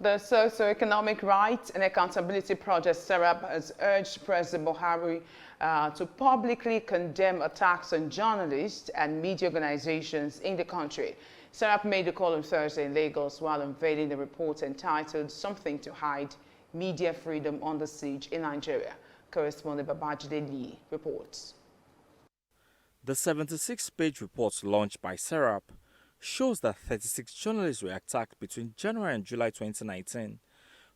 The Socio-Economic Rights and Accountability Project, SERAP, has urged President Buhari to publicly condemn attacks on journalists and media organizations in the country. SERAP made the call on Thursday in Lagos while unveiling the report entitled "Something to Hide: Media Freedom Under Siege in Nigeria." Correspondent Babajide Lee reports. The 76-page report launched by SERAP shows that 36 journalists were attacked between January and July 2019,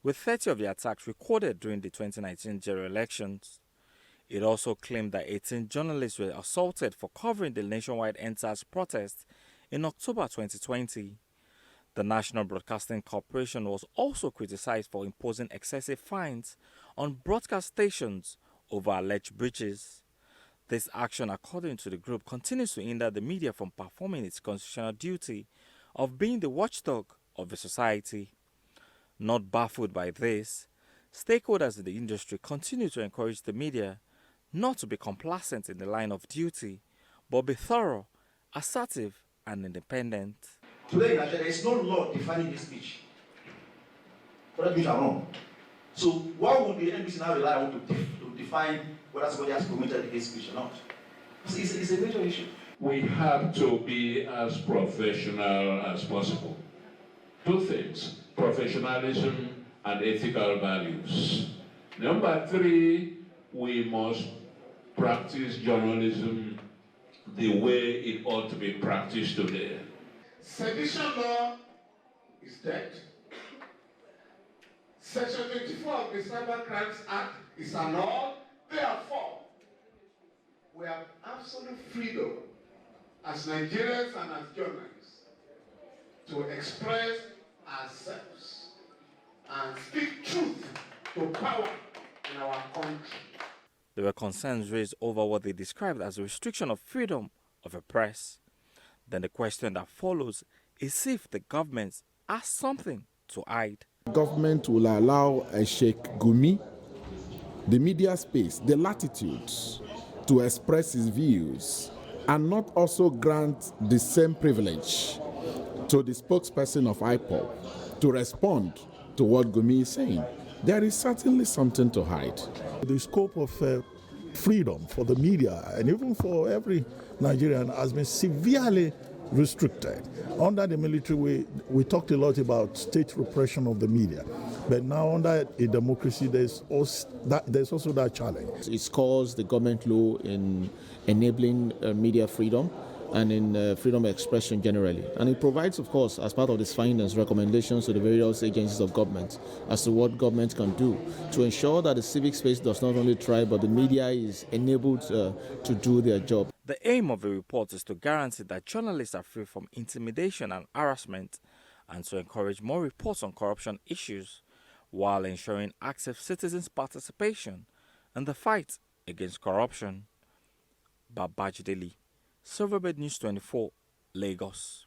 with 30 of the attacks recorded during the 2019 general elections. It also claimed that 18 journalists were assaulted for covering the nationwide EndSARS protest in October 2020. The National Broadcasting Corporation was also criticized for imposing excessive fines on broadcast stations over alleged breaches. This action, according to the group, continues to hinder the media from performing its constitutional duty of being the watchdog of the society. Not baffled by this, stakeholders in the industry continue to encourage the media not to be complacent in the line of duty, but be thorough, assertive, and independent. Today in Nigeria, there is no law defining this speech. Correct me if I'm wrong. So why would the NBC now rely on to define whether somebody has committed hate speech or not? It's a major issue. We have to be as professional as possible. Two things: professionalism and ethical values. Number three, we must practice journalism the way it ought to be practiced today. Sedition law is dead. Section 24 of the Cyber Crimes Act is annulled. Therefore, we have absolute freedom as Nigerians and as journalists to express ourselves and speak truth to power in our country. There were concerns raised over what they described as a restriction of freedom of the press. Then the question that follows is if the government has something to hide. Government will allow Sheikh Gumi the media space, the latitudes to express his views, and not also grant the same privilege to the spokesperson of IPOB to respond to what Gumi is saying. There is certainly something to hide. The scope of freedom for the media and even for every Nigerian has been severely restricted. Under the military, we talked a lot about state repression of the media. But now under a democracy, there's also that challenge. It scores the government law in enabling media freedom and in freedom of expression generally. And it provides, of course, as part of its findings, recommendations to the various agencies of government as to what government can do to ensure that the civic space does not only thrive, but the media is enabled to do their job. The aim of the report is to guarantee that journalists are free from intimidation and harassment and to encourage more reports on corruption issues while ensuring active citizens' participation in the fight against corruption. Babajide Lee, Silverbird News 24, Lagos.